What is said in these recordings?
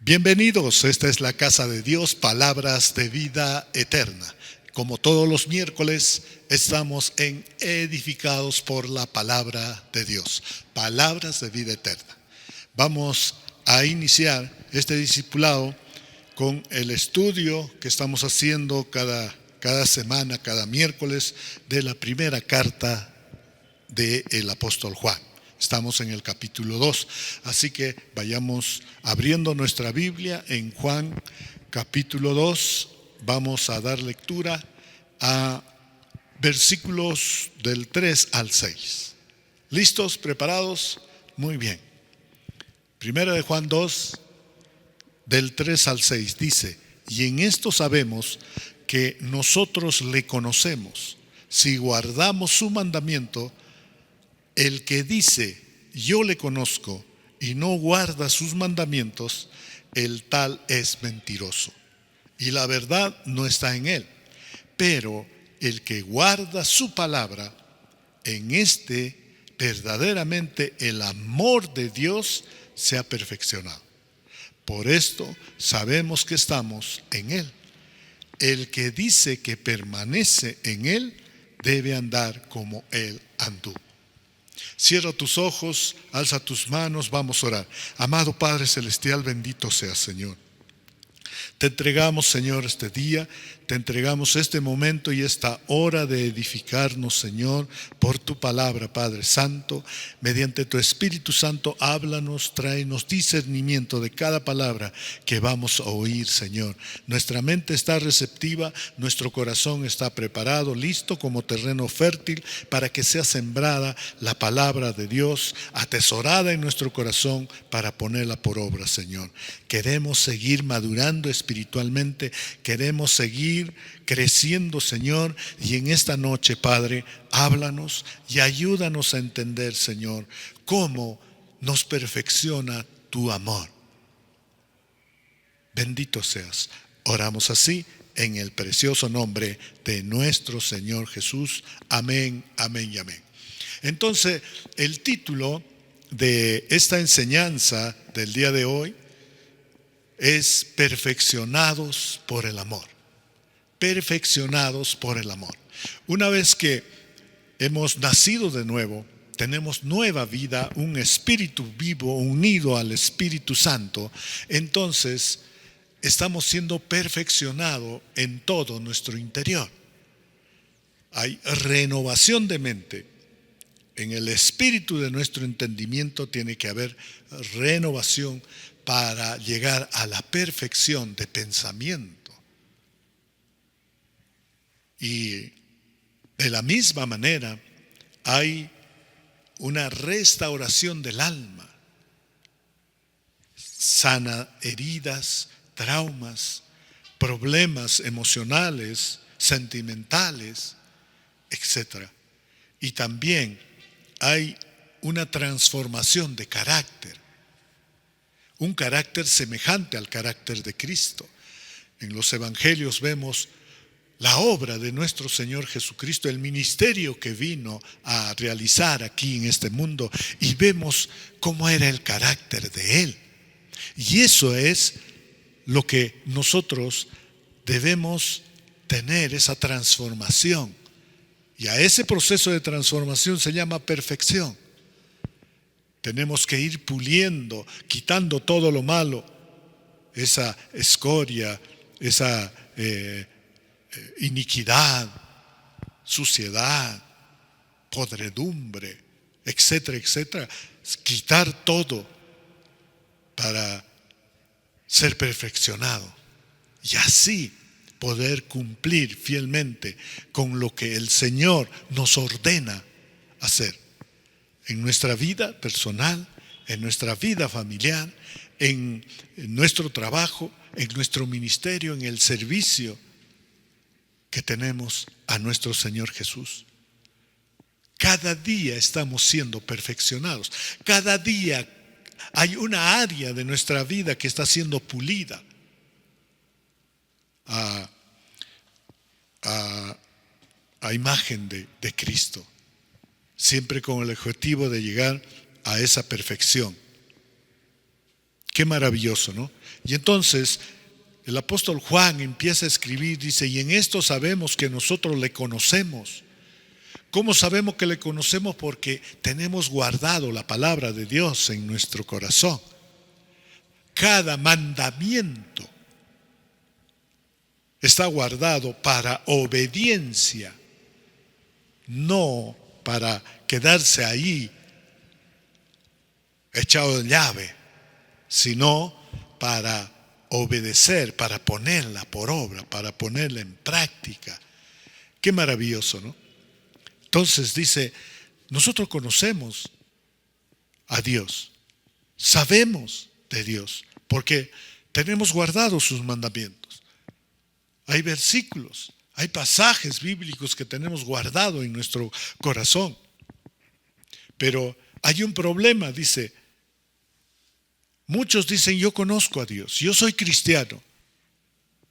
Bienvenidos, esta es la casa de Dios, palabras de vida eterna. Como todos los miércoles, estamos en Edificados por la palabra de Dios, palabras de vida eterna. Vamos a iniciar este discipulado con el estudio que estamos haciendo cada semana, cada miércoles, de la primera carta del apóstol Juan. Estamos en el capítulo 2, así que vayamos abriendo nuestra Biblia en Juan capítulo 2. Vamos a dar lectura a versículos del 3 al 6. ¿Listos? ¿Preparados? Muy bien. Primera de Juan 2, del 3 al 6, dice: y en esto sabemos que nosotros le conocemos, si guardamos su mandamiento. El que dice, yo le conozco, y no guarda sus mandamientos, el tal es mentiroso, y la verdad no está en él. Pero el que guarda su palabra, en este verdaderamente el amor de Dios se ha perfeccionado. Por esto sabemos que estamos en él. El que dice que permanece en él, debe andar como él anduvo. Cierra tus ojos, alza tus manos, vamos a orar. Amado Padre Celestial, bendito seas, Señor. Te entregamos, Señor, este día, te entregamos este momento y esta hora de edificarnos, Señor, por tu palabra, Padre Santo. Mediante tu Espíritu Santo, háblanos, tráenos discernimiento de cada palabra que vamos a oír, Señor. Nuestra mente está receptiva, nuestro corazón está preparado, listo como terreno fértil para que sea sembrada la palabra de Dios, atesorada en nuestro corazón para ponerla por obra, Señor. Queremos seguir madurando espiritualmente, queremos seguir creciendo, Señor, y en esta noche, Padre, háblanos y ayúdanos a entender, Señor, cómo nos perfecciona tu amor. Bendito seas. Oramos así en el precioso nombre de nuestro Señor Jesús. Amén, amén y amén. Entonces, el título de esta enseñanza del día de hoy es perfeccionados por el amor. Perfeccionados por el amor. Una vez que hemos nacido de nuevo, tenemos nueva vida, un espíritu vivo unido al Espíritu Santo, entonces estamos siendo perfeccionados en todo nuestro interior. Hay renovación de mente. En el espíritu de nuestro entendimiento tiene que haber renovación para llegar a la perfección de pensamiento. Y de la misma manera hay una restauración del alma. Sana heridas, traumas, problemas emocionales, sentimentales, etc. Y también hay una transformación de carácter. Un carácter semejante al carácter de Cristo. En los evangelios vemos la obra de nuestro Señor Jesucristo, el ministerio que vino a realizar aquí en este mundo, y vemos cómo era el carácter de Él. Y eso es lo que nosotros debemos tener, esa transformación. Y a ese proceso de transformación se llama perfección. Tenemos que ir puliendo, quitando todo lo malo, esa escoria, esa iniquidad, suciedad, podredumbre, etcétera, etcétera. Quitar todo para ser perfeccionado y así poder cumplir fielmente con lo que el Señor nos ordena hacer. En nuestra vida personal, en nuestra vida familiar, en nuestro trabajo, en nuestro ministerio, en el servicio que tenemos a nuestro Señor Jesús. Cada día estamos siendo perfeccionados. Cada día hay una área de nuestra vida que está siendo pulida a imagen de Cristo. Siempre con el objetivo de llegar a esa perfección. Qué maravilloso, ¿no? Y entonces el apóstol Juan empieza a escribir, dice, y en esto sabemos que nosotros le conocemos. ¿Cómo sabemos que le conocemos? Porque tenemos guardado la palabra de Dios en nuestro corazón. Cada mandamiento está guardado para obediencia, no para quedarse ahí echado de llave, sino para obedecer, para ponerla por obra, para ponerla en práctica. Qué maravilloso, ¿no? Entonces dice, nosotros conocemos a Dios, sabemos de Dios, porque tenemos guardados sus mandamientos. Hay versículos, hay pasajes bíblicos que tenemos guardado en nuestro corazón. Pero hay un problema, dice, muchos dicen, yo conozco a Dios, yo soy cristiano,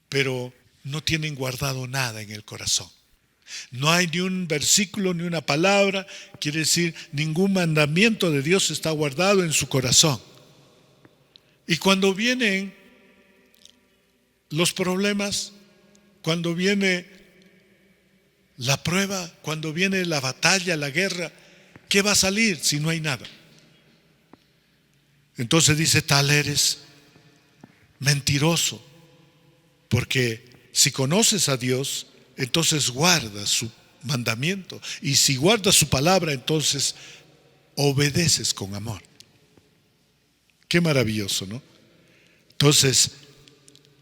pero no tienen guardado nada en el corazón. No hay ni un versículo, ni una palabra, quiere decir, ningún mandamiento de Dios está guardado en su corazón. Y cuando vienen los problemas, cuando viene la prueba, cuando viene la batalla, la guerra, ¿qué va a salir si no hay nada? Entonces dice, tal eres mentiroso, porque si conoces a Dios, entonces guardas su mandamiento, y si guardas su palabra, entonces obedeces con amor. Qué maravilloso, ¿no? Entonces,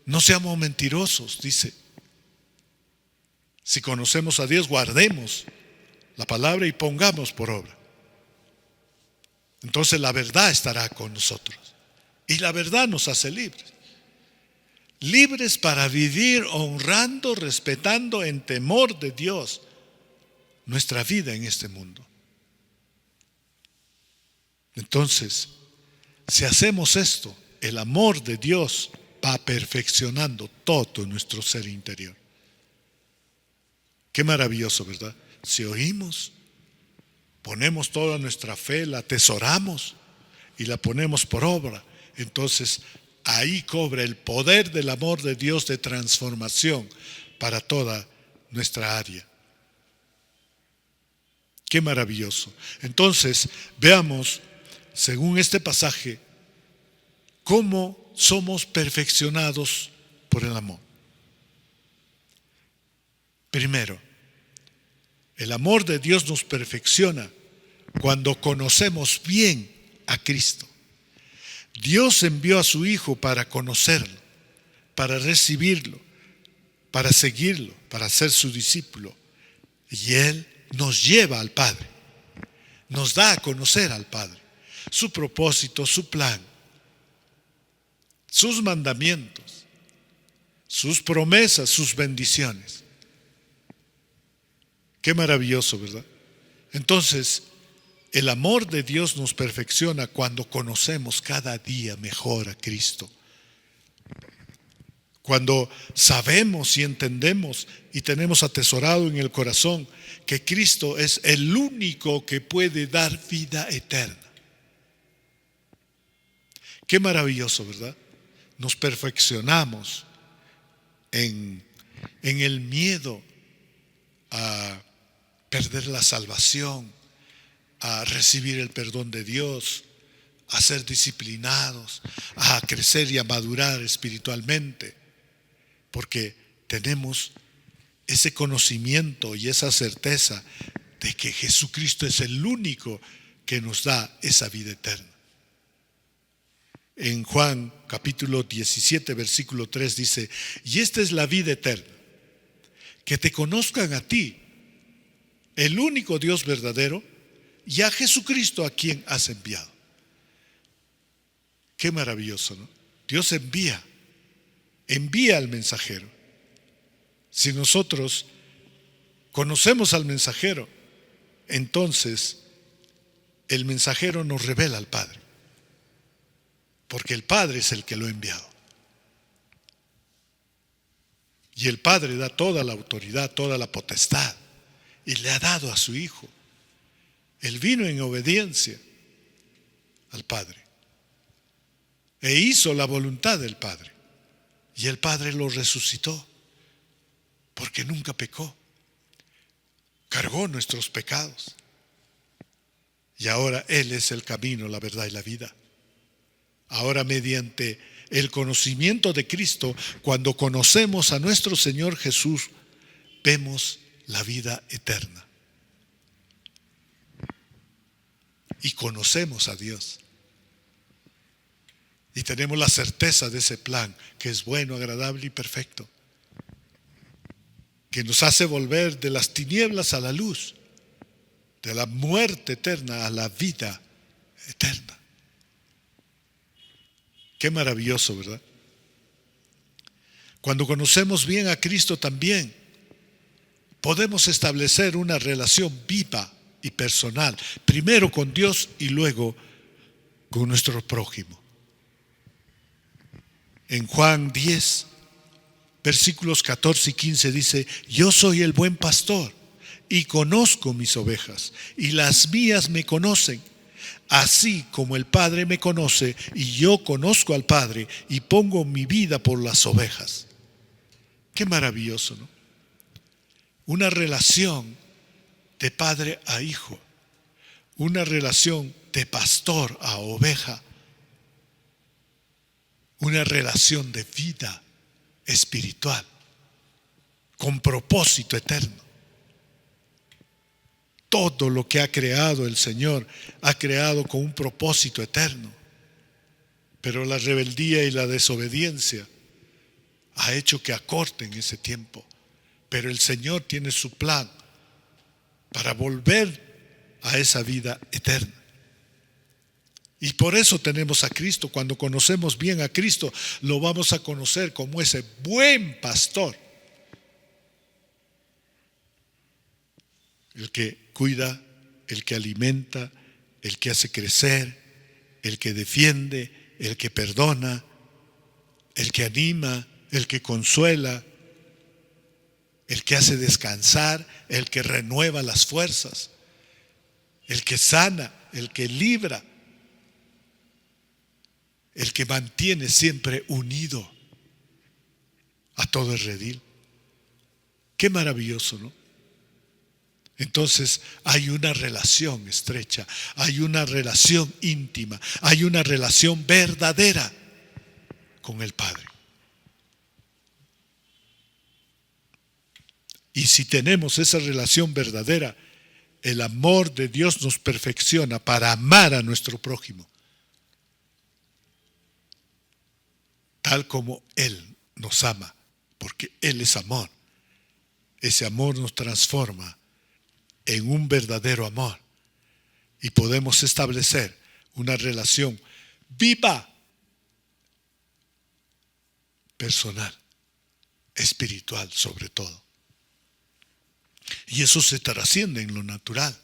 no seamos mentirosos, dice. Si conocemos a Dios, guardemos la palabra y pongamos por obra. Entonces la verdad estará con nosotros, y la verdad nos hace libres. Libres para vivir honrando, respetando en temor de Dios nuestra vida en este mundo. Entonces, si hacemos esto, el amor de Dios va perfeccionando todo nuestro ser interior. Qué maravilloso, ¿verdad? Si oímos, ponemos toda nuestra fe, la atesoramos y la ponemos por obra, entonces ahí cobra el poder del amor de Dios de transformación para toda nuestra área. Qué maravilloso. Entonces, veamos, según este pasaje, cómo somos perfeccionados por el amor. Primero, el amor de Dios nos perfecciona cuando conocemos bien a Cristo. Dios envió a su Hijo para conocerlo, para recibirlo, para seguirlo, para ser su discípulo. Y Él nos lleva al Padre, nos da a conocer al Padre, su propósito, su plan, sus mandamientos, sus promesas, sus bendiciones. Qué maravilloso, ¿verdad? Entonces, el amor de Dios nos perfecciona cuando conocemos cada día mejor a Cristo. Cuando sabemos y entendemos y tenemos atesorado en el corazón que Cristo es el único que puede dar vida eterna. Qué maravilloso, ¿verdad? Nos perfeccionamos en el miedo a perder la salvación, a recibir el perdón de Dios, a ser disciplinados, a crecer y a madurar espiritualmente, porque tenemos ese conocimiento y esa certeza de que Jesucristo es el único que nos da esa vida eterna. En Juan capítulo 17 versículo 3 dice, y esta es la vida eterna, que te conozcan a ti, el único Dios verdadero, y a Jesucristo a quien has enviado. Qué maravilloso, ¿no? Dios envía al mensajero. Si nosotros conocemos al mensajero, entonces el mensajero nos revela al Padre, porque el Padre es el que lo ha enviado. Y el Padre da toda la autoridad, toda la potestad, y le ha dado a su Hijo. Él vino en obediencia al Padre. e hizo la voluntad del Padre. Y el Padre lo resucitó porque nunca pecó. Cargó nuestros pecados. Y ahora Él es el camino, la verdad y la vida. Ahora, mediante el conocimiento de Cristo, cuando conocemos a nuestro Señor Jesús, vemos la vida eterna. Y conocemos a Dios. Y tenemos la certeza de ese plan, que es bueno, agradable y perfecto, que nos hace volver de las tinieblas a la luz, de la muerte eterna a la vida eterna. Qué maravilloso, ¿verdad? Cuando conocemos bien a Cristo también, podemos establecer una relación viva y personal, primero con Dios y luego con nuestro prójimo. En Juan 10, versículos 14 y 15 dice: yo soy el buen pastor y conozco mis ovejas, y las mías me conocen, así como el Padre me conoce y yo conozco al Padre y pongo mi vida por las ovejas. Qué maravilloso, ¿no? Una relación de padre a hijo, una relación de pastor a oveja, una relación de vida espiritual con propósito eterno. Todo lo que ha creado el Señor ha creado con un propósito eterno, pero la rebeldía y la desobediencia ha hecho que acorten ese tiempo. Pero el Señor tiene su plan para volver a esa vida eterna. Y por eso tenemos a Cristo. Cuando conocemos bien a Cristo, lo vamos a conocer como ese buen pastor, el que cuida, el que alimenta, el que hace crecer, el que defiende, el que perdona, el que anima, el que consuela, el que hace descansar, el que renueva las fuerzas, el que sana, el que libra, el que mantiene siempre unido a todo el redil. Qué maravilloso, ¿no? Entonces hay una relación estrecha, hay una relación íntima, hay una relación verdadera con el Padre. Y si tenemos esa relación verdadera, el amor de Dios nos perfecciona para amar a nuestro prójimo, tal como Él nos ama, porque Él es amor. Ese amor nos transforma en un verdadero amor y podemos establecer una relación viva, personal, espiritual sobre todo. Y eso se trasciende en lo natural,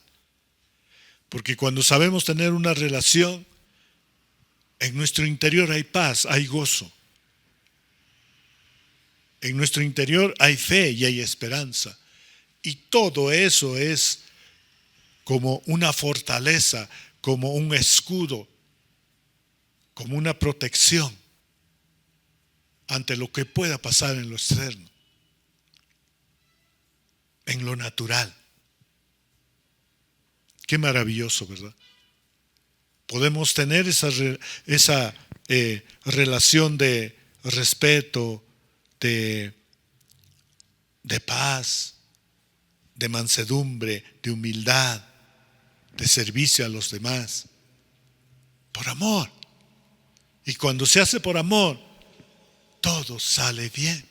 porque cuando sabemos tener una relación, en nuestro interior hay paz, hay gozo. En nuestro interior hay fe y hay esperanza. Y todo eso es como una fortaleza, como un escudo, como una protección ante lo que pueda pasar en lo externo, en lo natural. Qué maravilloso, ¿verdad? Podemos tener esa relación de respeto, de paz, de mansedumbre, de humildad, de servicio a los demás, por amor. Y cuando se hace por amor, todo sale bien.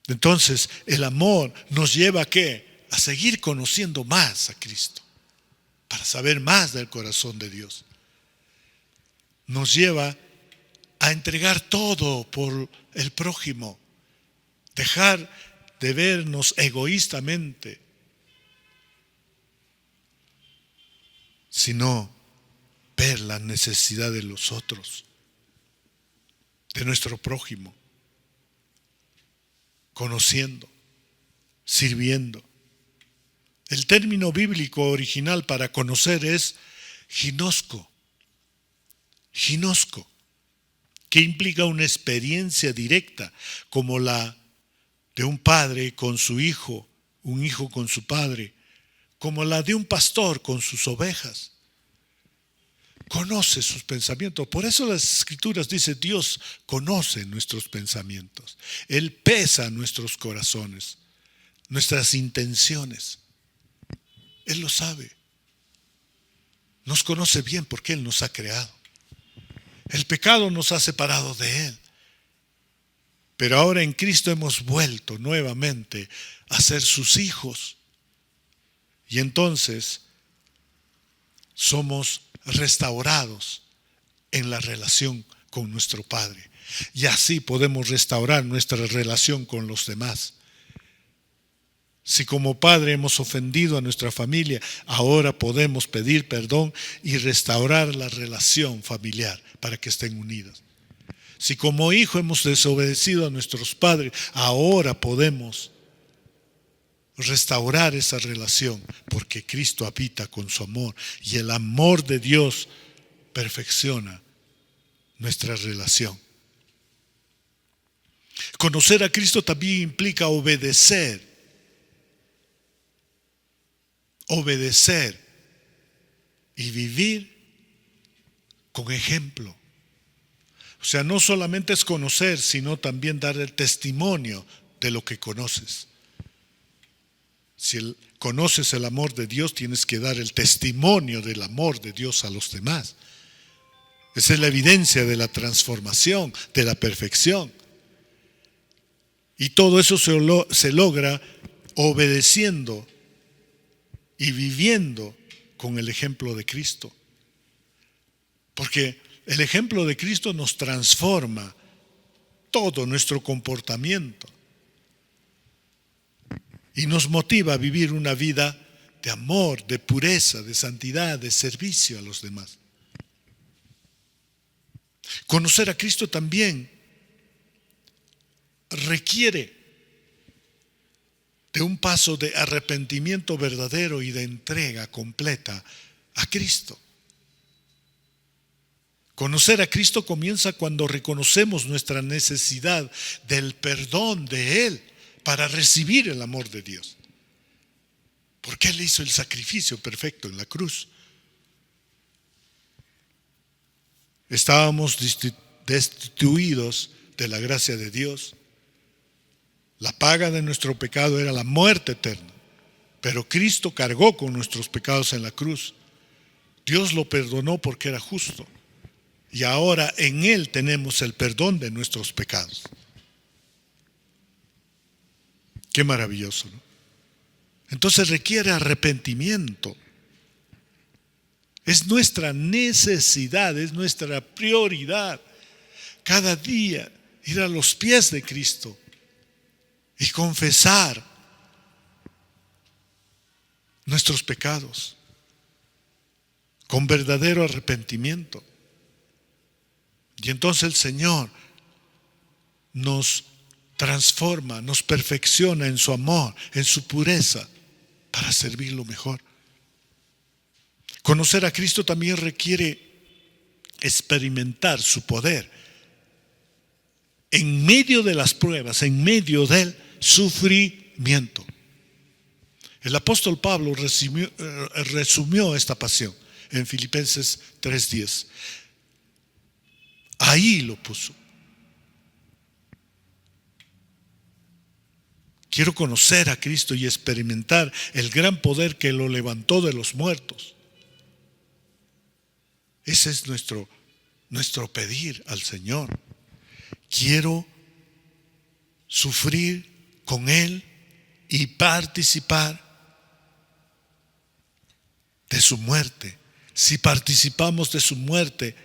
Entonces, el amor nos lleva ¿a qué? A seguir conociendo más a Cristo, para saber más del corazón de Dios. Nos lleva a entregar todo por el prójimo, dejar de vernos egoístamente, sino ver la necesidad de los otros, de nuestro prójimo, conociendo, sirviendo. El término bíblico original para conocer es Ginosco, que implica una experiencia directa, como la de un padre con su hijo, un hijo con su padre, como la de un pastor con sus ovejas. Conoce sus pensamientos. Por eso las Escrituras dicen: Dios conoce nuestros pensamientos. Él pesa nuestros corazones, nuestras intenciones. Él lo sabe. Nos conoce bien porque Él nos ha creado. El pecado nos ha separado de Él. Pero ahora en Cristo hemos vuelto nuevamente a ser sus hijos. Y entonces somos restaurados en la relación con nuestro Padre. Y así podemos restaurar nuestra relación con los demás. Si como padre hemos ofendido a nuestra familia, ahora podemos pedir perdón y restaurar la relación familiar para que estén unidas. Si como hijo hemos desobedecido a nuestros padres, ahora podemos restaurar esa relación, porque Cristo habita con su amor y el amor de Dios perfecciona nuestra relación. Conocer a Cristo también implica obedecer y vivir con ejemplo. O sea, no solamente es conocer, sino también dar el testimonio de lo que conoces. Si conoces el amor de Dios, tienes que dar el testimonio del amor de Dios a los demás. Esa es la evidencia de la transformación, de la perfección. Y todo eso se logra obedeciendo y viviendo con el ejemplo de Cristo. Porque el ejemplo de Cristo nos transforma todo nuestro comportamiento y nos motiva a vivir una vida de amor, de pureza, de santidad, de servicio a los demás. Conocer a Cristo también requiere de un paso de arrepentimiento verdadero y de entrega completa a Cristo. Conocer a Cristo comienza cuando reconocemos nuestra necesidad del perdón de Él para recibir el amor de Dios. Porque Él hizo el sacrificio perfecto en la cruz. Estábamos destituidos de la gracia de Dios. La paga de nuestro pecado era la muerte eterna, pero Cristo cargó con nuestros pecados en la cruz. Dios lo perdonó porque era justo, y ahora en Él tenemos el perdón de nuestros pecados. Qué maravilloso, ¿no? Entonces requiere arrepentimiento. Es nuestra necesidad, es nuestra prioridad cada día ir a los pies de Cristo y confesar nuestros pecados con verdadero arrepentimiento. Y entonces el Señor nos transforma, nos perfecciona en su amor, en su pureza, para servirlo mejor. Conocer a Cristo también requiere experimentar su poder en medio de las pruebas, en medio del sufrimiento. El apóstol Pablo resumió esta pasión en Filipenses 3:10. Ahí lo puso. Quiero conocer a Cristo y experimentar el gran poder que lo levantó de los muertos. Ese es nuestro pedir al Señor. Quiero sufrir con Él y participar de su muerte. Si participamos de su muerte,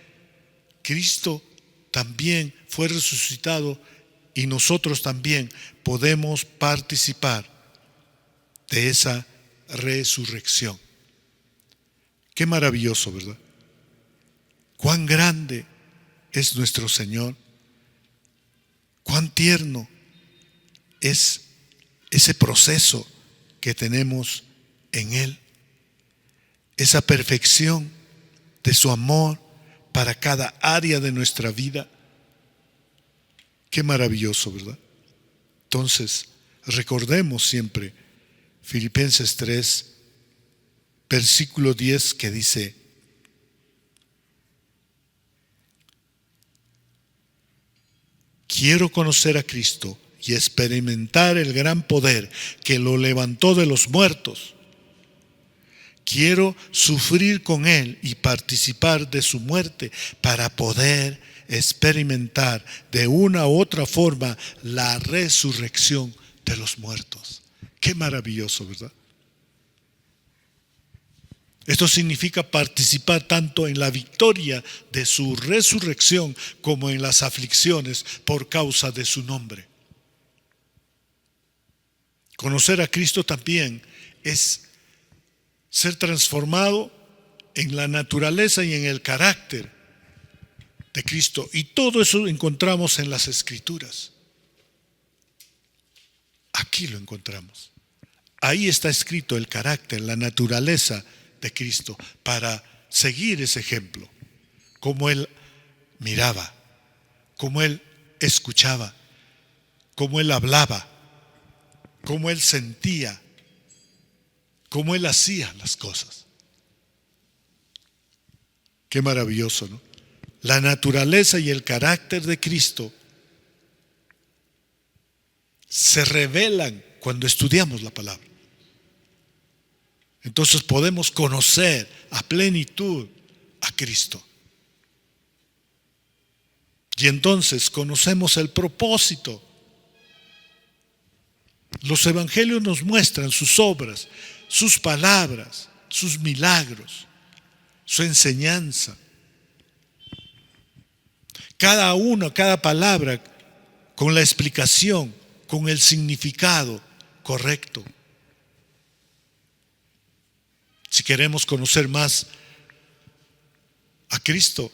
Cristo también fue resucitado y nosotros también podemos participar de esa resurrección. Qué maravilloso, ¿verdad? Cuán grande es nuestro Señor. Cuán tierno es ese proceso que tenemos en Él. Esa perfección de su amor para cada área de nuestra vida. Qué maravilloso, ¿verdad? Entonces, recordemos siempre Filipenses 3, versículo 10, que dice: quiero conocer a Cristo y experimentar el gran poder que lo levantó de los muertos. Quiero sufrir con Él y participar de su muerte para poder experimentar de una u otra forma la resurrección de los muertos. Qué maravilloso, ¿verdad? Esto significa participar tanto en la victoria de su resurrección como en las aflicciones por causa de su nombre. Conocer a Cristo también es ser transformado en la naturaleza y en el carácter de Cristo. Y todo eso encontramos en las Escrituras. Aquí lo encontramos. Ahí está escrito el carácter, la naturaleza de Cristo, para seguir ese ejemplo. Cómo Él miraba, cómo Él escuchaba, cómo Él hablaba, cómo Él sentía, cómo Él hacía las cosas. Qué maravilloso, ¿no? La naturaleza y el carácter de Cristo se revelan cuando estudiamos la palabra. Entonces podemos conocer a plenitud a Cristo. Y entonces conocemos el propósito. Los evangelios nos muestran sus obras, sus palabras, sus milagros, su enseñanza. Cada uno, cada palabra con la explicación, con el significado correcto. Si queremos conocer más a Cristo,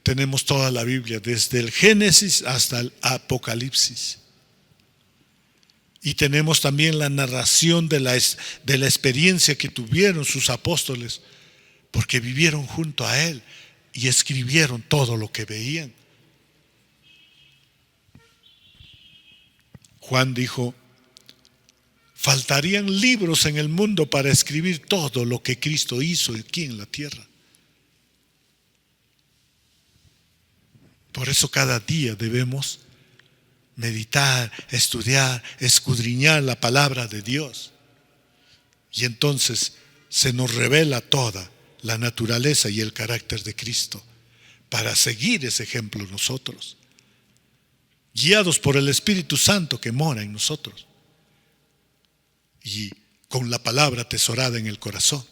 tenemos toda la Biblia, desde el Génesis hasta el Apocalipsis. Y tenemos también la narración de la experiencia que tuvieron sus apóstoles, porque vivieron junto a Él y escribieron todo lo que veían. Juan dijo: faltarían libros en el mundo para escribir todo lo que Cristo hizo aquí en la tierra. Por eso cada día debemos meditar, estudiar, escudriñar la palabra de Dios. Y entonces se nos revela toda la naturaleza y el carácter de Cristo para seguir ese ejemplo nosotros, guiados por el Espíritu Santo que mora en nosotros y con la palabra atesorada en el corazón.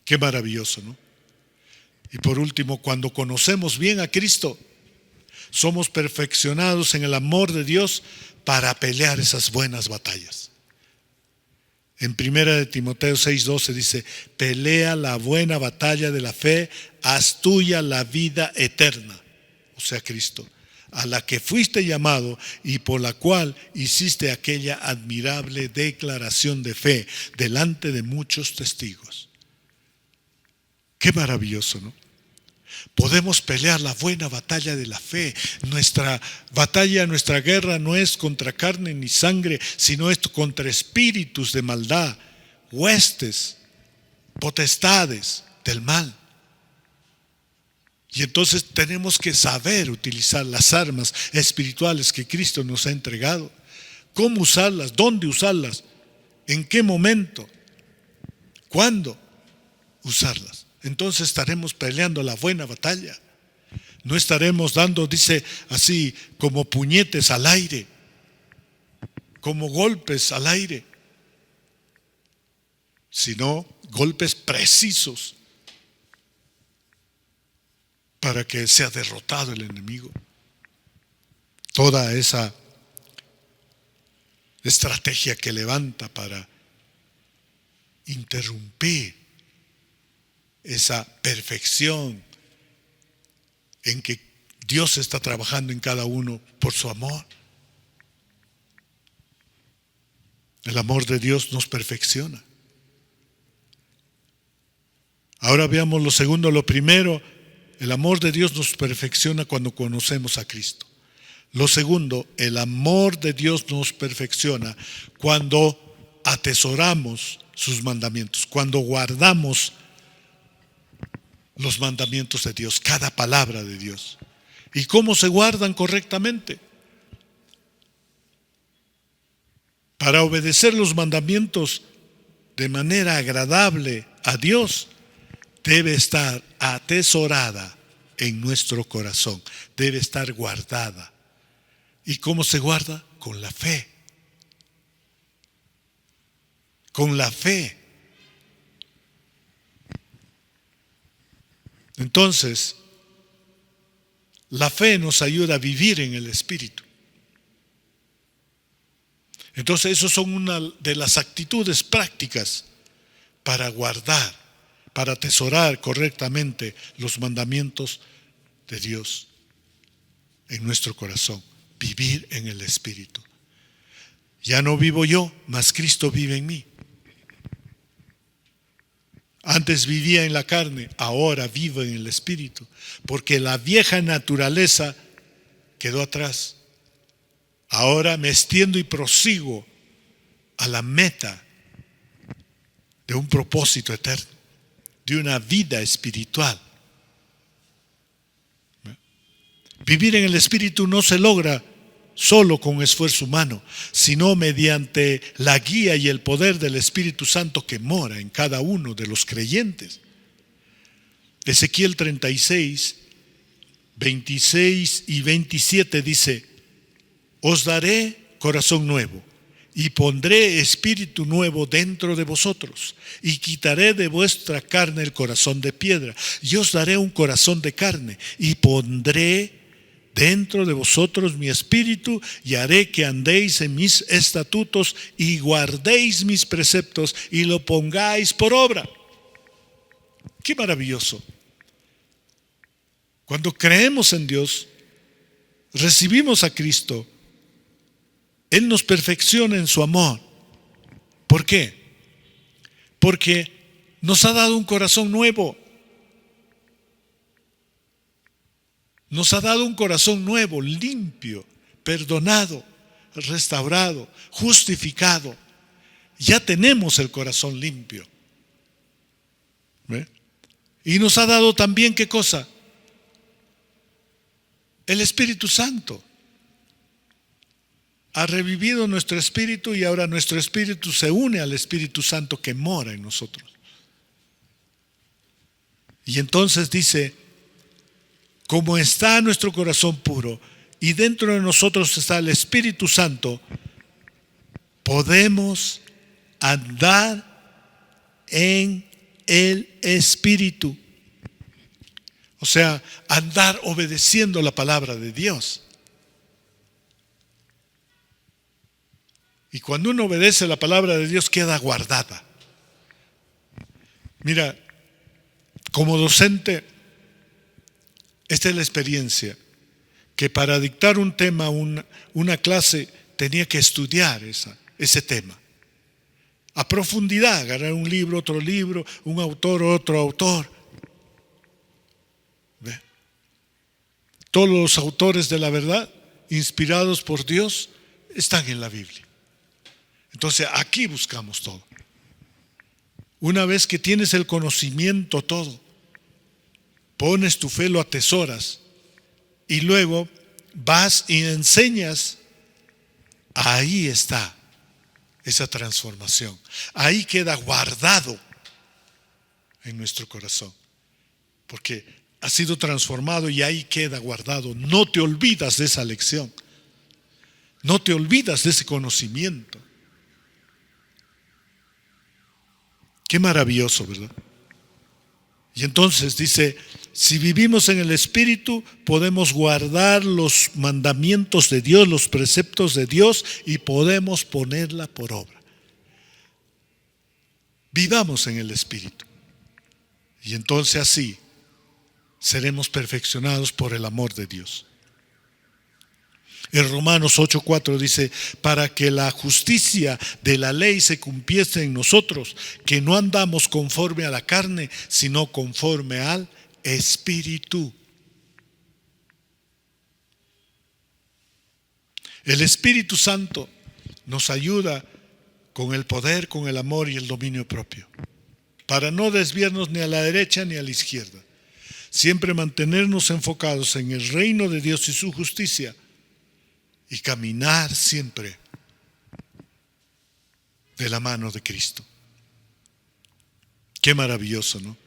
Qué maravilloso, ¿no? Y por último, cuando conocemos bien a Cristo, somos perfeccionados en el amor de Dios para pelear esas buenas batallas. En 1 Timoteo 6:12 dice: pelea la buena batalla de la fe, haz tuya la vida eterna, o sea, Cristo, a la que fuiste llamado y por la cual hiciste aquella admirable declaración de fe delante de muchos testigos. Qué maravilloso, ¿no? Podemos pelear la buena batalla de la fe. Nuestra batalla, nuestra guerra no es contra carne ni sangre, sino es contra espíritus de maldad, huestes, potestades del mal. Y entonces tenemos que saber utilizar las armas espirituales que Cristo nos ha entregado. ¿Cómo usarlas? ¿Dónde usarlas? ¿En qué momento? ¿Cuándo usarlas? Entonces estaremos peleando la buena batalla. No estaremos dando, dice así, como puñetes al aire, como golpes al aire, sino golpes precisos para que sea derrotado el enemigo. Toda esa estrategia que levanta para interrumpir esa perfección en que Dios está trabajando en cada uno por su amor. El amor de Dios nos perfecciona. Ahora veamos lo segundo. Lo primero, el amor de Dios nos perfecciona cuando conocemos a Cristo. Lo segundo, el amor de Dios nos perfecciona cuando atesoramos sus mandamientos, cuando guardamos los mandamientos de Dios, cada palabra de Dios. ¿Y cómo se guardan correctamente? Para obedecer los mandamientos de manera agradable a Dios, debe estar atesorada en nuestro corazón, debe estar guardada. ¿Y cómo se guarda? Con la fe. Con la fe. Entonces, la fe nos ayuda a vivir en el Espíritu. Entonces, esas son una de las actitudes prácticas para guardar, para atesorar correctamente los mandamientos de Dios en nuestro corazón. Vivir en el Espíritu. Ya no vivo yo, mas Cristo vive en mí. Antes vivía en la carne, ahora vivo en el Espíritu, porque la vieja naturaleza quedó atrás. Ahora me extiendo y prosigo a la meta de un propósito eterno, de una vida espiritual. Vivir en el Espíritu no se logra solo con esfuerzo humano, sino mediante la guía y el poder del Espíritu Santo que mora en cada uno de los creyentes. Ezequiel 36, 26 y 27 dice: os daré corazón nuevo y pondré espíritu nuevo dentro de vosotros y quitaré de vuestra carne el corazón de piedra y os daré un corazón de carne y pondré dentro de vosotros mi espíritu y haré que andéis en mis estatutos y guardéis mis preceptos y lo pongáis por obra. ¡Qué maravilloso! Cuando creemos en Dios, recibimos a Cristo, Él nos perfecciona en su amor. ¿Por qué? Porque nos ha dado un corazón nuevo. Nos ha dado un corazón nuevo, limpio, perdonado, restaurado, justificado. Ya tenemos el corazón limpio. ¿Ve? Y nos ha dado también, ¿qué cosa? El Espíritu Santo. Ha revivido nuestro espíritu y ahora nuestro espíritu se une al Espíritu Santo que mora en nosotros. Y entonces dice: como está nuestro corazón puro y dentro de nosotros está el Espíritu Santo, podemos andar en el Espíritu. O sea, andar obedeciendo la palabra de Dios. Y cuando uno obedece la palabra de Dios, queda guardada. Mira, como docente, esta es la experiencia, que para dictar un tema, una clase, tenía que estudiar ese tema. A profundidad, agarrar un libro, otro libro, un autor, otro autor. ¿Ve? Todos los autores de la verdad, inspirados por Dios, están en la Biblia. Entonces aquí buscamos todo. Una vez que tienes el conocimiento todo, pones tu fe, lo atesoras y luego vas y enseñas. Ahí está esa transformación. Ahí queda guardado en nuestro corazón, porque ha sido transformado y ahí queda guardado. No te olvidas de esa lección, no te olvidas de ese conocimiento. Qué maravilloso, ¿verdad? Y entonces dice: si vivimos en el Espíritu, podemos guardar los mandamientos de Dios, los preceptos de Dios, y podemos ponerla por obra. Vivamos en el Espíritu. Y entonces así seremos perfeccionados por el amor de Dios. En Romanos 8:4 dice, para que la justicia de la ley se cumpliese en nosotros, que no andamos conforme a la carne, sino conforme al Espíritu. El Espíritu Santo nos ayuda con el poder, con el amor y el dominio propio, para no desviarnos ni a la derecha ni a la izquierda. Siempre mantenernos enfocados en el reino de Dios y su justicia, y caminar siempre de la mano de Cristo. Qué maravilloso, ¿no?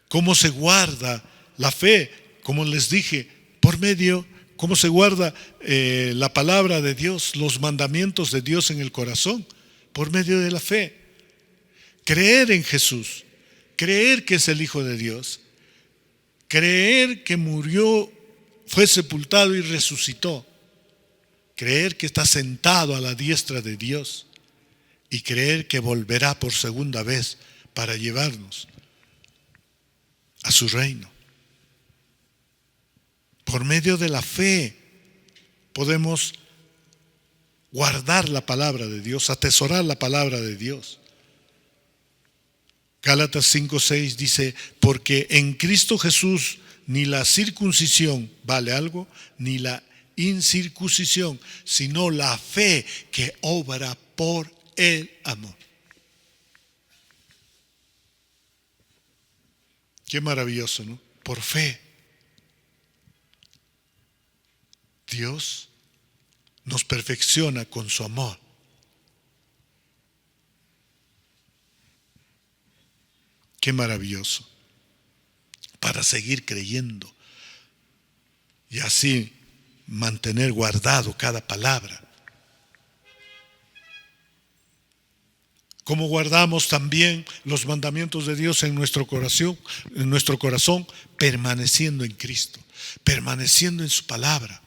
Cómo se guarda la fe, como les dije, cómo se guarda la palabra de Dios, los mandamientos de Dios en el corazón, por medio de la fe. Creer en Jesús, creer que es el Hijo de Dios, creer que murió, fue sepultado y resucitó, creer que está sentado a la diestra de Dios y creer que volverá por segunda vez para llevarnos a su reino. Por medio de la fe podemos guardar la palabra de Dios, atesorar la palabra de Dios. Gálatas 5:6 dice, porque en Cristo Jesús ni la circuncisión vale algo, ni la incircuncisión, sino la fe que obra por el amor. Qué maravilloso, ¿no? Por fe. Dios nos perfecciona con su amor. Qué maravilloso. Para seguir creyendo y así mantener guardado cada palabra. Como guardamos también los mandamientos de Dios en nuestro corazón, permaneciendo en Cristo, permaneciendo en su palabra.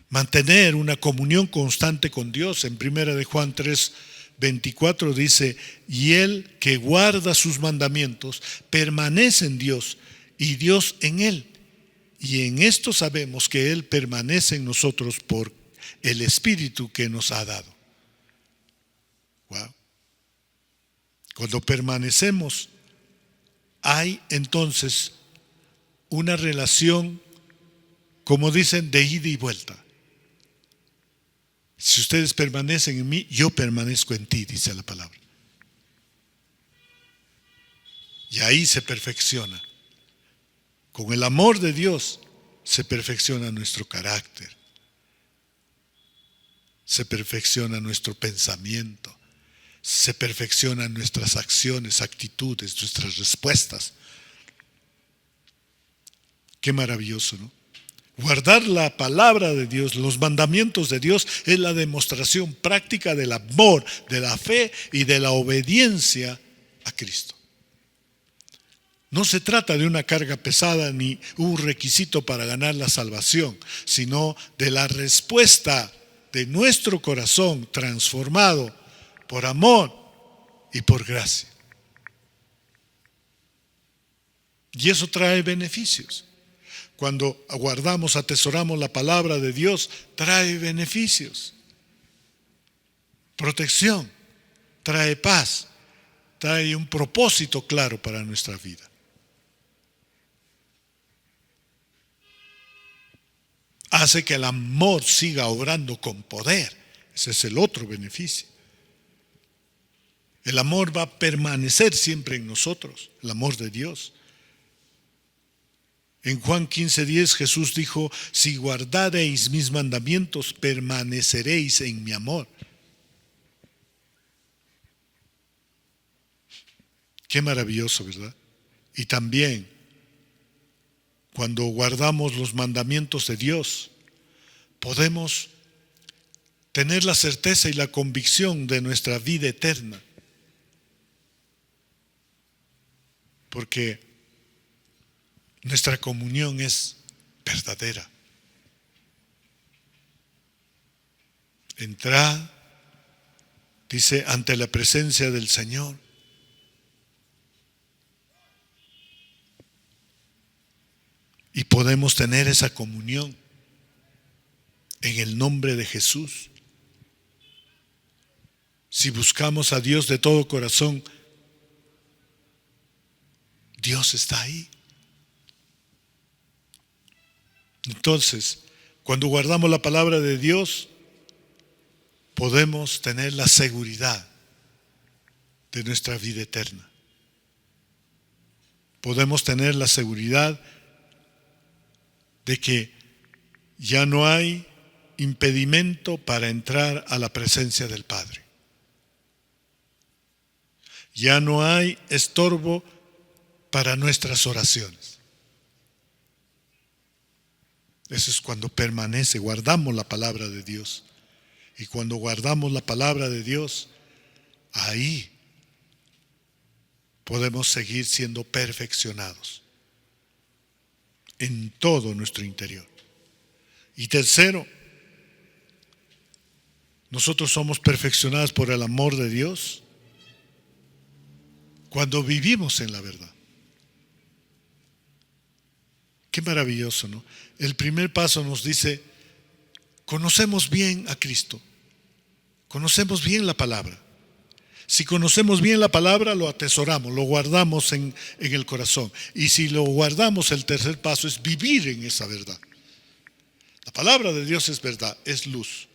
Mantener una comunión constante con Dios. En 1 de Juan 3:24 dice, y el que guarda sus mandamientos permanece en Dios y Dios en él. Y en esto sabemos que Él permanece en nosotros por el Espíritu que nos ha dado. Wow. Cuando permanecemos, hay entonces una relación, como dicen, de ida y vuelta. Si ustedes permanecen en mí, yo permanezco en ti, dice la palabra. Y ahí se perfecciona. Con el amor de Dios se perfecciona nuestro carácter, se perfecciona nuestro pensamiento, se perfeccionan nuestras acciones, actitudes, nuestras respuestas. Qué maravilloso, ¿no? Guardar la palabra de Dios, los mandamientos de Dios, es la demostración práctica del amor, de la fe y de la obediencia a Cristo. No se trata de una carga pesada ni un requisito para ganar la salvación, sino de la respuesta de nuestro corazón transformado por amor y por gracia. Y eso trae beneficios. Cuando guardamos, atesoramos la palabra de Dios, trae beneficios. Protección, trae paz, trae un propósito claro para nuestra vida. Hace que el amor siga obrando con poder. Ese es el otro beneficio. El amor va a permanecer siempre en nosotros, el amor de Dios. En Juan 15:10 Jesús dijo, si guardareis mis mandamientos, permaneceréis en mi amor. Qué maravilloso, ¿verdad? Y también, cuando guardamos los mandamientos de Dios, podemos tener la certeza y la convicción de nuestra vida eterna. Porque nuestra comunión es verdadera. Entrad, dice, ante la presencia del Señor. Y podemos tener esa comunión. en el nombre de Jesús. Si buscamos a Dios de todo corazón, Dios está ahí. Entonces, cuando guardamos la palabra de Dios, podemos tener la seguridad de nuestra vida eterna. Podemos tener la seguridad de que ya no hay impedimento para entrar a la presencia del Padre. Ya no hay estorbo para nuestras oraciones. Eso es cuando guardamos la palabra de Dios. Y cuando guardamos la palabra de Dios, ahí podemos seguir siendo perfeccionados en todo nuestro interior. Y tercero, nosotros somos perfeccionados por el amor de Dios cuando vivimos en la verdad. Qué maravilloso, ¿no? El primer paso nos dice, conocemos bien a Cristo, conocemos bien la palabra. Si conocemos bien la palabra, lo atesoramos, lo guardamos en el corazón. Y si lo guardamos, el tercer paso es vivir en esa verdad. La palabra de Dios es verdad, es luz.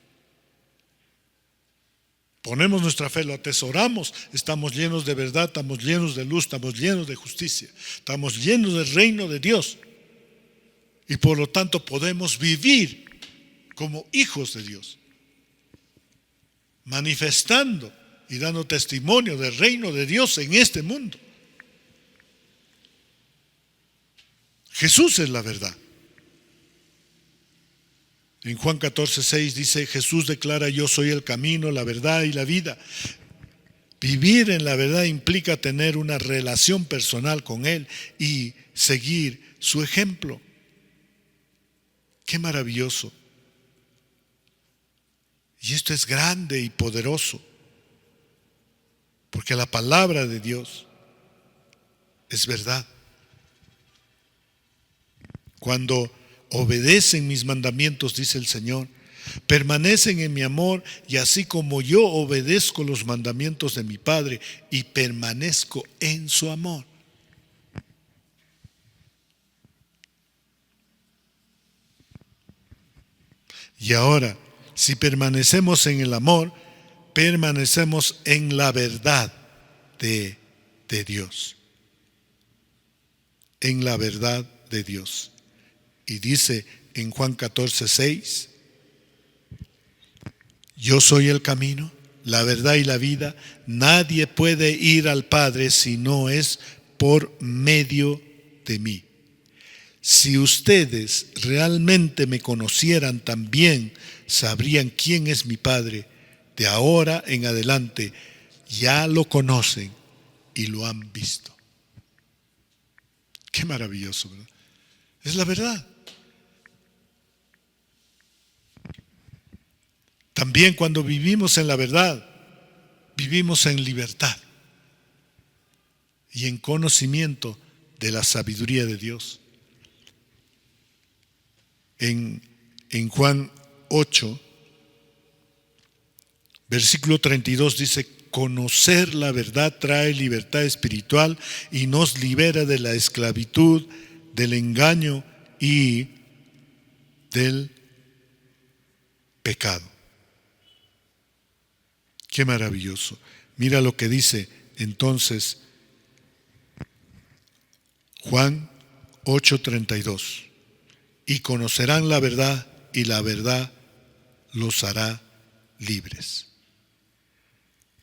Ponemos nuestra fe, lo atesoramos, estamos llenos de verdad, estamos llenos de luz, estamos llenos de justicia, estamos llenos del reino de Dios. Y por lo tanto podemos vivir como hijos de Dios, manifestando y dando testimonio del reino de Dios en este mundo. Jesús es la verdad. En Juan 14:6 dice, Jesús declara, yo soy el camino, la verdad y la vida. Vivir en la verdad implica tener una relación personal con Él y seguir su ejemplo. Qué maravilloso. Y esto es grande y poderoso, porque la palabra de Dios es verdad. Cuando obedecen mis mandamientos, dice el Señor, permanecen en mi amor, y así como yo obedezco los mandamientos de mi Padre y permanezco en su amor. Y ahora, si permanecemos en el amor, permanecemos en la verdad de Dios. En la verdad de Dios. Y dice en Juan 14:6, yo soy el camino, la verdad y la vida. Nadie puede ir al Padre si no es por medio de mí. Si ustedes realmente me conocieran también, sabrían quién es mi Padre. De ahora en adelante ya lo conocen y lo han visto. Qué maravilloso, ¿verdad? Es la verdad. También cuando vivimos en la verdad, vivimos en libertad y en conocimiento de la sabiduría de Dios. En Juan 8, versículo 32 dice, conocer la verdad trae libertad espiritual y nos libera de la esclavitud, del engaño y del pecado. Qué maravilloso. Mira lo que dice entonces Juan 8:32. Y conocerán la verdad, y la verdad los hará libres.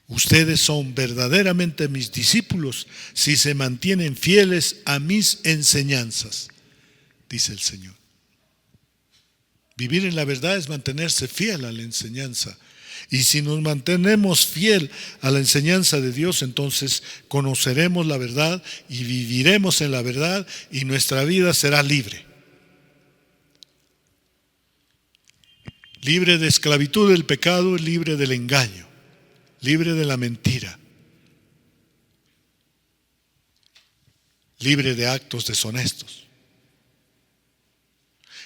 Ustedes son verdaderamente mis discípulos si se mantienen fieles a mis enseñanzas, dice el Señor. Vivir en la verdad es mantenerse fiel a la enseñanza. Y si nos mantenemos fiel a la enseñanza de Dios, entonces conoceremos la verdad y viviremos en la verdad y nuestra vida será libre. Libre de esclavitud del pecado, libre del engaño, libre de la mentira, libre de actos deshonestos.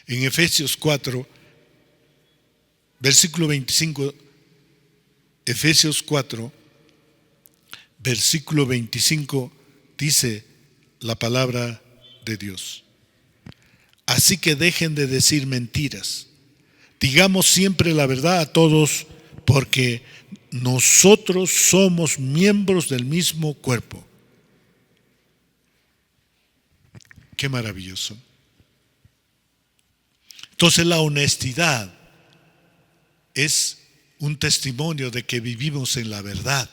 En Efesios 4, Versículo 25, Efesios 4, versículo 25, dice la palabra de Dios: así que dejen de decir mentiras, digamos siempre la verdad a todos, porque nosotros somos miembros del mismo cuerpo. Qué maravilloso. Entonces la honestidad es un testimonio de que vivimos en la verdad.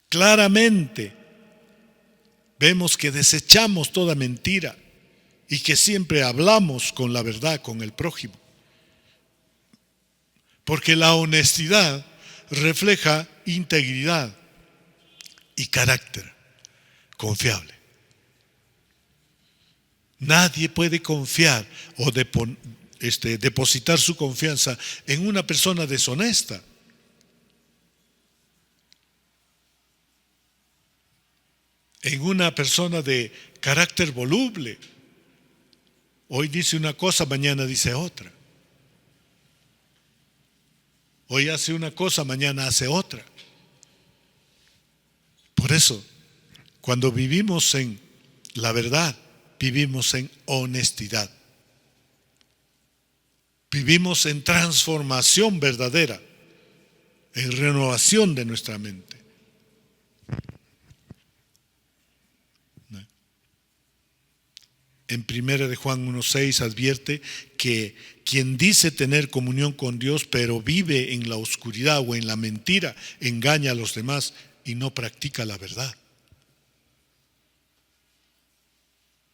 Claramente vemos que desechamos toda mentira y que siempre hablamos con la verdad con el prójimo. Porque la honestidad refleja integridad y carácter confiable. Nadie puede confiar o depositar su confianza en una persona deshonesta. En una persona de carácter voluble. Hoy dice una cosa, mañana dice otra. Hoy hace una cosa, mañana hace otra. Por eso, cuando vivimos en la verdad, vivimos en honestidad. Vivimos en transformación verdadera, en renovación de nuestra mente. En 1 de Juan 1:6 advierte que quien dice tener comunión con Dios pero vive en la oscuridad o en la mentira, engaña a los demás y no practica la verdad.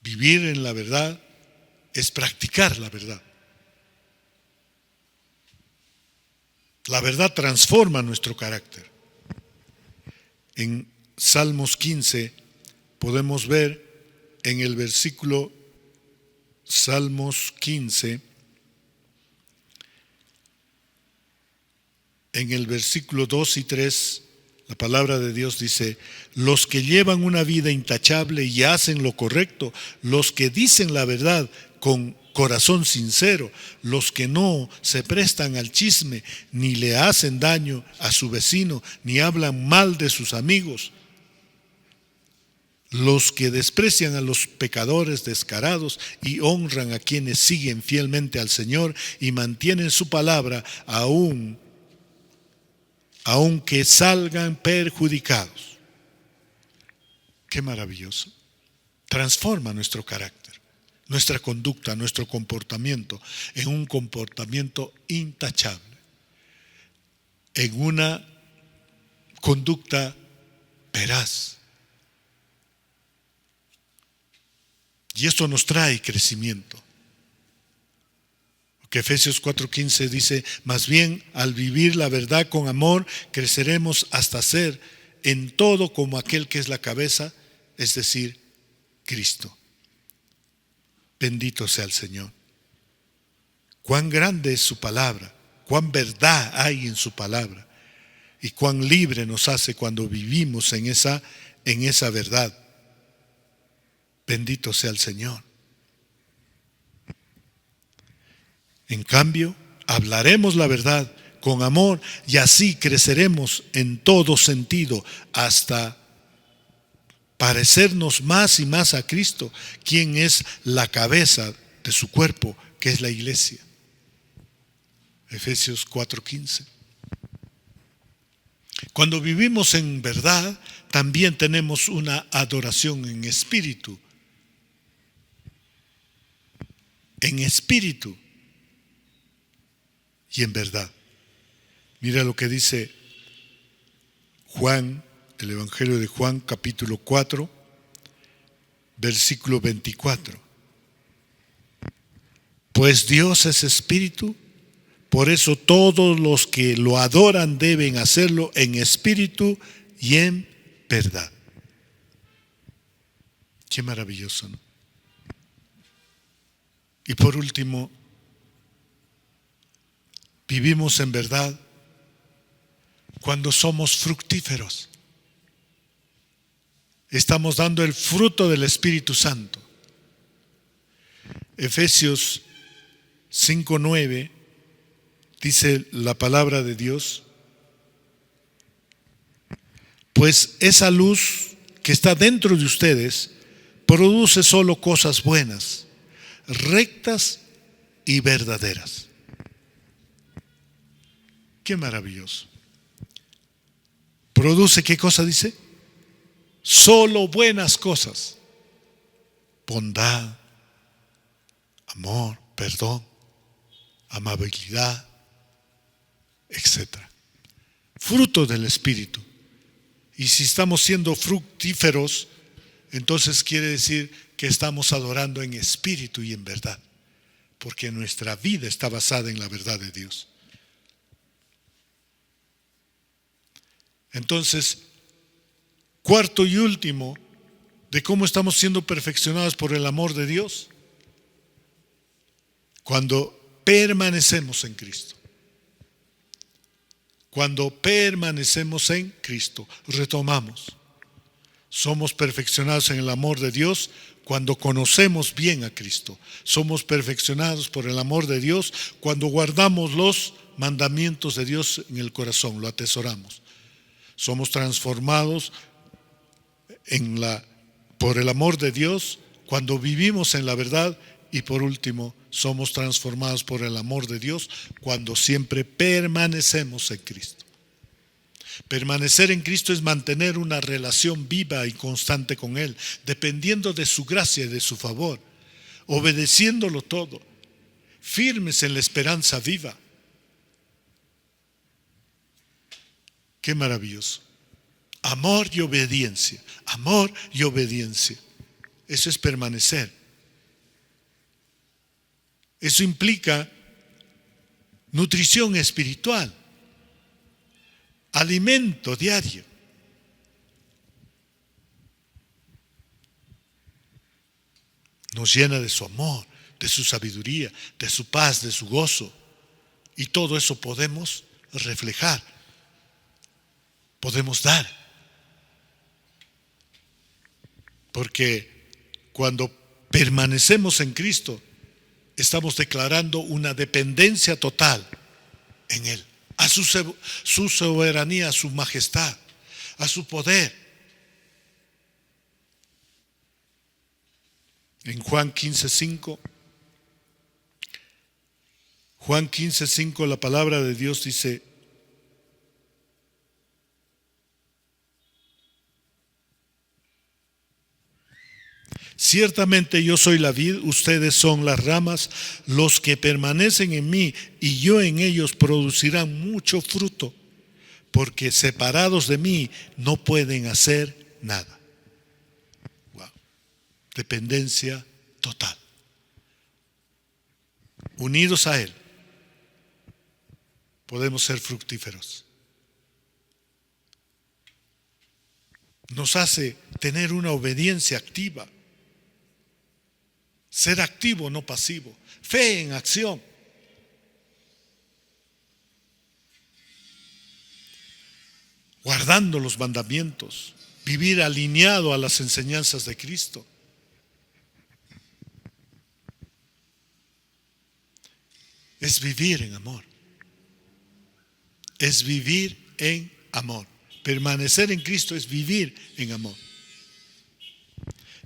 Vivir en la verdad es practicar la verdad. La verdad transforma nuestro carácter. En Salmos 15 podemos ver en el versículo Salmos 15, en el versículo 2 y 3, la palabra de Dios dice: los que llevan una vida intachable y hacen lo correcto, los que dicen la verdad con corazón sincero, los que no se prestan al chisme, ni le hacen daño a su vecino, ni hablan mal de sus amigos, los que desprecian a los pecadores descarados y honran a quienes siguen fielmente al Señor y mantienen su palabra aunque salgan perjudicados. Qué maravilloso. Transforma nuestro carácter, nuestra conducta, nuestro comportamiento en un comportamiento intachable, en una conducta veraz. Y esto nos trae crecimiento. Porque Efesios 4:15 dice: más bien al vivir la verdad con amor, creceremos hasta ser en todo como aquel que es la cabeza, es decir, Cristo. Bendito sea el Señor. Cuán grande es su palabra, cuán verdad hay en su palabra y cuán libre nos hace cuando vivimos en esa verdad. Bendito sea el Señor. En cambio, hablaremos la verdad con amor y así creceremos en todo sentido hasta parecernos más y más a Cristo, quien es la cabeza de su cuerpo, que es la iglesia. Efesios 4:15. Cuando vivimos en verdad, también tenemos una adoración en espíritu. En espíritu y en verdad. Mira lo que dice Juan, el Evangelio de Juan, capítulo 4, versículo 24. Pues Dios es espíritu, por eso todos los que lo adoran deben hacerlo en espíritu y en verdad. Qué maravilloso, ¿no? Y por último, vivimos en verdad cuando somos fructíferos. Estamos dando el fruto del Espíritu Santo. Efesios 5:9 dice la palabra de Dios: pues esa luz que está dentro de ustedes produce solo cosas buenas, rectas y verdaderas. Qué maravilloso. ¿Produce qué cosa dice? Solo buenas cosas. Bondad, amor, perdón, amabilidad, etcétera. Fruto del Espíritu. Y si estamos siendo fructíferos, entonces quiere decir que estamos adorando en espíritu y en verdad, porque nuestra vida está basada en la verdad de Dios. Entonces, cuarto y último, de cómo estamos siendo perfeccionados por el amor de Dios, cuando permanecemos en Cristo. Cuando permanecemos en Cristo, retomamos. Somos perfeccionados en el amor de Dios cuando conocemos bien a Cristo. Somos perfeccionados por el amor de Dios cuando guardamos los mandamientos de Dios en el corazón, lo atesoramos. Somos transformados por el amor de Dios cuando vivimos en la verdad. Y por último, somos transformados por el amor de Dios cuando siempre permanecemos en Cristo. Permanecer en Cristo es mantener una relación viva y constante con Él, dependiendo de su gracia y de su favor, obedeciéndolo todo, firmes en la esperanza viva. Qué maravilloso. Amor y obediencia, amor y obediencia. Eso es permanecer. Eso implica nutrición espiritual, alimento diario. Nos llena de su amor, de su sabiduría, de su paz, de su gozo. Y todo eso podemos reflejar, podemos dar. Porque cuando permanecemos en Cristo, estamos declarando una dependencia total en Él, a su soberanía, a su majestad, a su poder. En Juan 15:5, la palabra de Dios dice: ciertamente yo soy la vid, ustedes son las ramas, los que permanecen en mí y yo en ellos producirán mucho fruto, porque separados de mí no pueden hacer nada. Wow. Dependencia total. Unidos a Él, podemos ser fructíferos. Nos hace tener una obediencia activa. Ser activo, no pasivo. Fe en acción. Guardando los mandamientos. Vivir alineado a las enseñanzas de Cristo. Es vivir en amor. Es vivir en amor. Permanecer en Cristo es vivir en amor.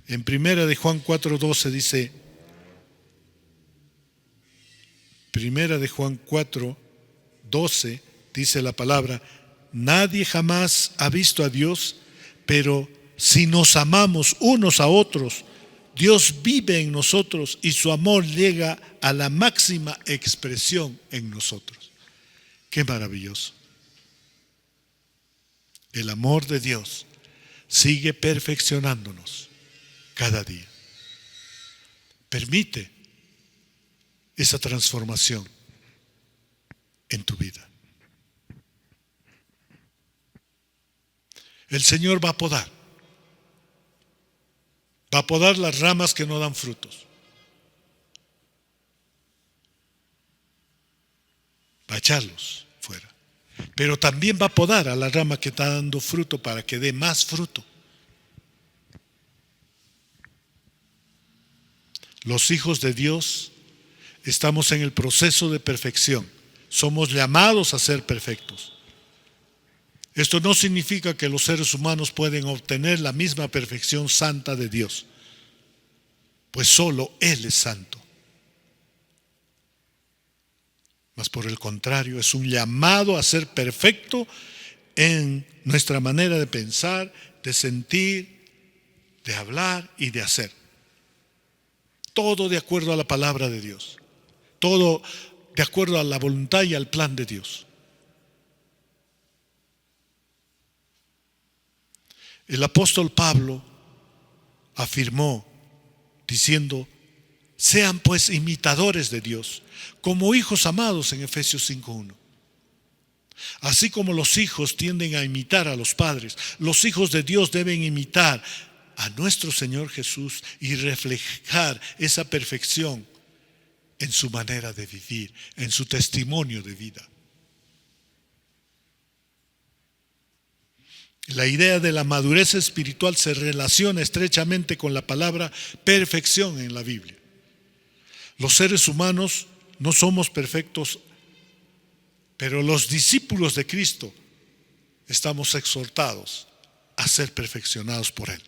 En 1 de Juan 4:12 dice: 1 de Juan 4:12 dice la palabra: nadie jamás ha visto a Dios, pero si nos amamos unos a otros, Dios vive en nosotros y su amor llega a la máxima expresión en nosotros. Qué maravilloso. El amor de Dios sigue perfeccionándonos cada día. Permite esa transformación en tu vida. El Señor va a podar las ramas que no dan frutos. Va a echarlos fuera. Pero también va a podar a la rama que está dando fruto para que dé más fruto. Los hijos de Dios estamos en el proceso de perfección. Somos llamados a ser perfectos. Esto no significa que los seres humanos pueden obtener la misma perfección santa de Dios, pues solo Él es santo. Mas por el contrario, es un llamado a ser perfecto en nuestra manera de pensar, de sentir, de hablar y de hacer. Todo de acuerdo a la palabra de Dios. Todo de acuerdo a la voluntad y al plan de Dios. El apóstol Pablo afirmó diciendo: sean pues imitadores de Dios, como hijos amados, en Efesios 5:1. Así como los hijos tienden a imitar a los padres, los hijos de Dios deben imitar a nuestro Señor Jesús y reflejar esa perfección en su manera de vivir, en su testimonio de vida. La idea de la madurez espiritual se relaciona estrechamente con la palabra perfección en la Biblia. Los seres humanos no somos perfectos, pero los discípulos de Cristo estamos exhortados a ser perfeccionados por Él.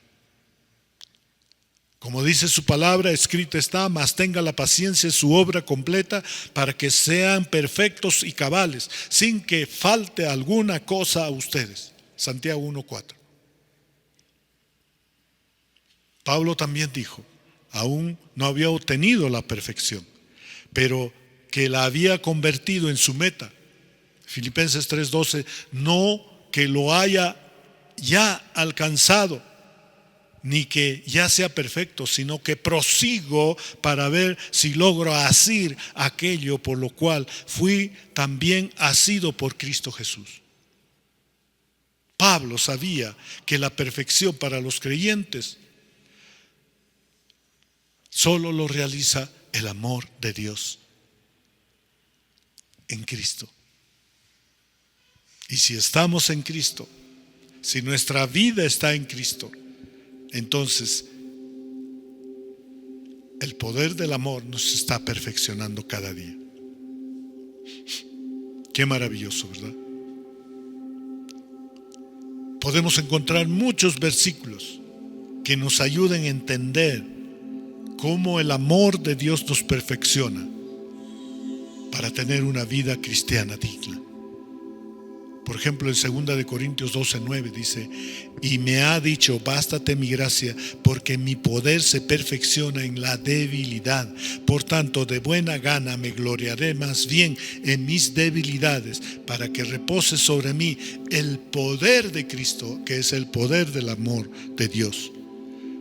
Como dice su palabra, escrita está: mas tenga la paciencia su obra completa, para que sean perfectos y cabales, sin que falte alguna cosa a ustedes. Santiago 1:4. Pablo también dijo: aún no había obtenido la perfección, pero que la había convertido en su meta. Filipenses 3:12, no que lo haya ya alcanzado, ni que ya sea perfecto, sino que prosigo para ver si logro asir aquello por lo cual fui también asido por Cristo Jesús. Pablo sabía que la perfección para los creyentes solo lo realiza el amor de Dios en Cristo. Y si estamos en Cristo, si nuestra vida está en Cristo, entonces el poder del amor nos está perfeccionando cada día. Qué maravilloso, ¿verdad? Podemos encontrar muchos versículos que nos ayuden a entender cómo el amor de Dios nos perfecciona para tener una vida cristiana digna. Por ejemplo, en 2 Corintios 12:9 dice: y me ha dicho, bástate mi gracia, porque mi poder se perfecciona en la debilidad. Por tanto, de buena gana me gloriaré más bien en mis debilidades, para que repose sobre mí el poder de Cristo, que es el poder del amor de Dios.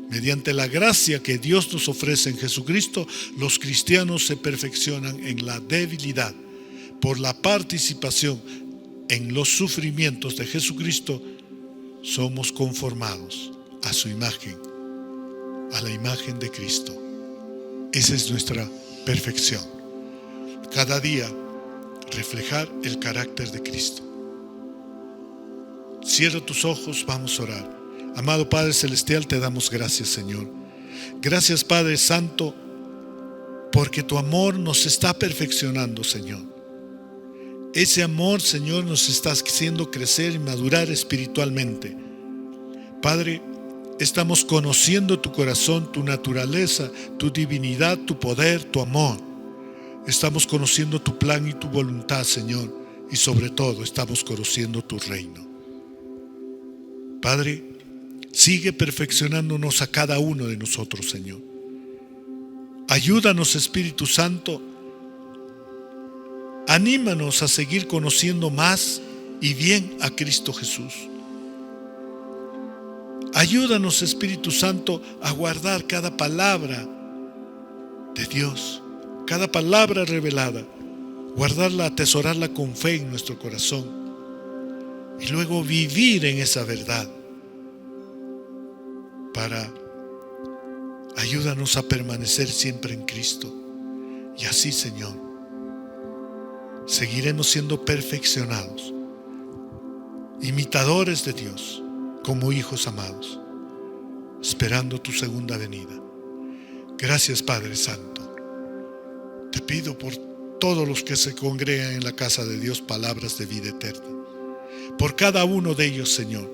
Mediante la gracia que Dios nos ofrece en Jesucristo, los cristianos se perfeccionan en la debilidad. Por la participación en los sufrimientos de Jesucristo, somos conformados a su imagen, a la imagen de Cristo. Esa es nuestra perfección. Cada día reflejar el carácter de Cristo. Cierra tus ojos, vamos a orar. Amado Padre Celestial, te damos gracias, Señor. Gracias, Padre Santo, porque tu amor nos está perfeccionando, Señor. Ese amor, Señor, nos está haciendo crecer y madurar espiritualmente. Padre, estamos conociendo tu corazón, tu naturaleza, tu divinidad, tu poder, tu amor. Estamos conociendo tu plan y tu voluntad, Señor, y sobre todo estamos conociendo tu reino. Padre, sigue perfeccionándonos a cada uno de nosotros, Señor. Ayúdanos, Espíritu Santo. Anímanos a seguir conociendo más y bien a Cristo Jesús. Ayúdanos, Espíritu Santo, a guardar cada palabra de Dios, cada palabra revelada, guardarla, atesorarla con fe en nuestro corazón y luego vivir en esa verdad. Ayúdanos a permanecer siempre en Cristo. Y así, Señor, seguiremos siendo perfeccionados, imitadores de Dios, como hijos amados, esperando tu segunda venida. Gracias, Padre Santo. Te pido por todos los que se congregan en la casa de Dios, palabras de vida eterna. Por cada uno de ellos, Señor.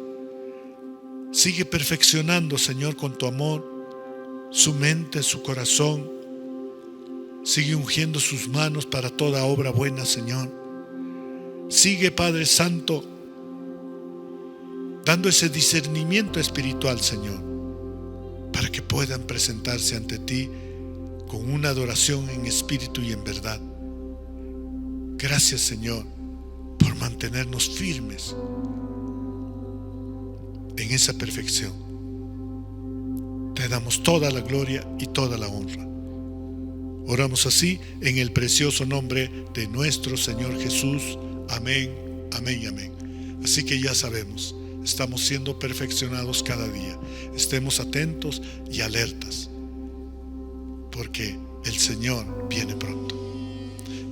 Sigue perfeccionando, Señor, con tu amor, su mente, su corazón. Sigue ungiendo sus manos para toda obra buena, Señor. Sigue, Padre Santo, dando ese discernimiento espiritual, Señor, para que puedan presentarse ante ti con una adoración en espíritu y en verdad. Gracias, Señor, por mantenernos firmes en esa perfección. Te damos toda la gloria y toda la honra. Oramos así en el precioso nombre de nuestro Señor Jesús. Amén, amén y amén. Así que ya sabemos, estamos siendo perfeccionados cada día. Estemos atentos y alertas, porque el Señor viene pronto.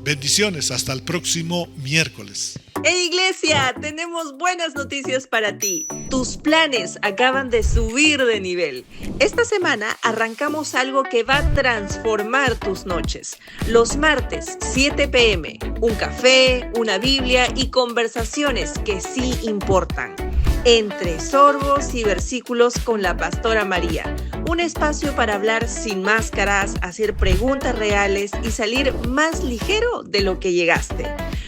Bendiciones, hasta el próximo miércoles. ¡Hey, iglesia! Tenemos buenas noticias para ti. Tus planes acaban de subir de nivel. Esta semana arrancamos algo que va a transformar tus noches. Los martes, 7 p.m., un café, una Biblia y conversaciones que sí importan. Entre sorbos y versículos con la pastora María. Un espacio para hablar sin máscaras, hacer preguntas reales y salir más ligero de lo que llegaste.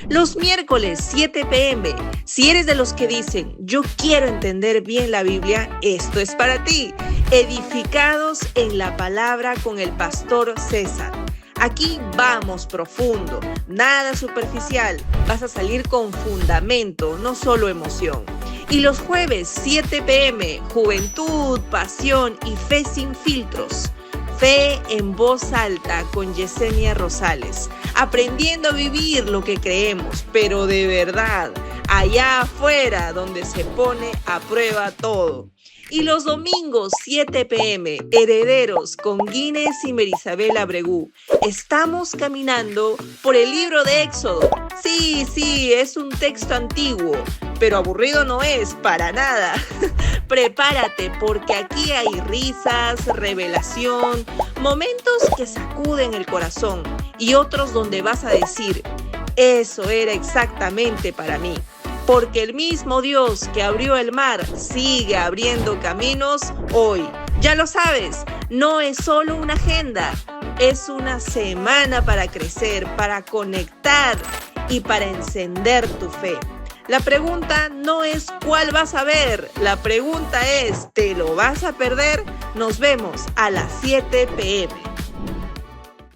Los miércoles 7 p.m. Si eres de los que dicen, yo quiero entender bien la Biblia, esto es para ti. Edificados en la palabra con el pastor César. Aquí vamos profundo, nada superficial. Vas a salir con fundamento, no solo emoción. Y los jueves 7 p.m. Juventud, pasión y fe sin filtros. Fe en voz alta con Yesenia Rosales. Aprendiendo a vivir lo que creemos, pero de verdad, allá afuera donde se pone a prueba todo. Y los domingos 7 p.m. Herederos con Guinness y Merisabel Abregú. Estamos caminando por el libro de Éxodo. Sí, es un texto antiguo, pero aburrido no es para nada. Prepárate porque aquí hay risas, revelación, momentos que sacuden el corazón y otros donde vas a decir, eso era exactamente para mí. Porque el mismo Dios que abrió el mar sigue abriendo caminos hoy. Ya lo sabes, no es solo una agenda, es una semana para crecer, para conectar y para encender tu fe. La pregunta no es cuál vas a ver, la pregunta es, ¿te lo vas a perder? Nos vemos a las 7 p.m.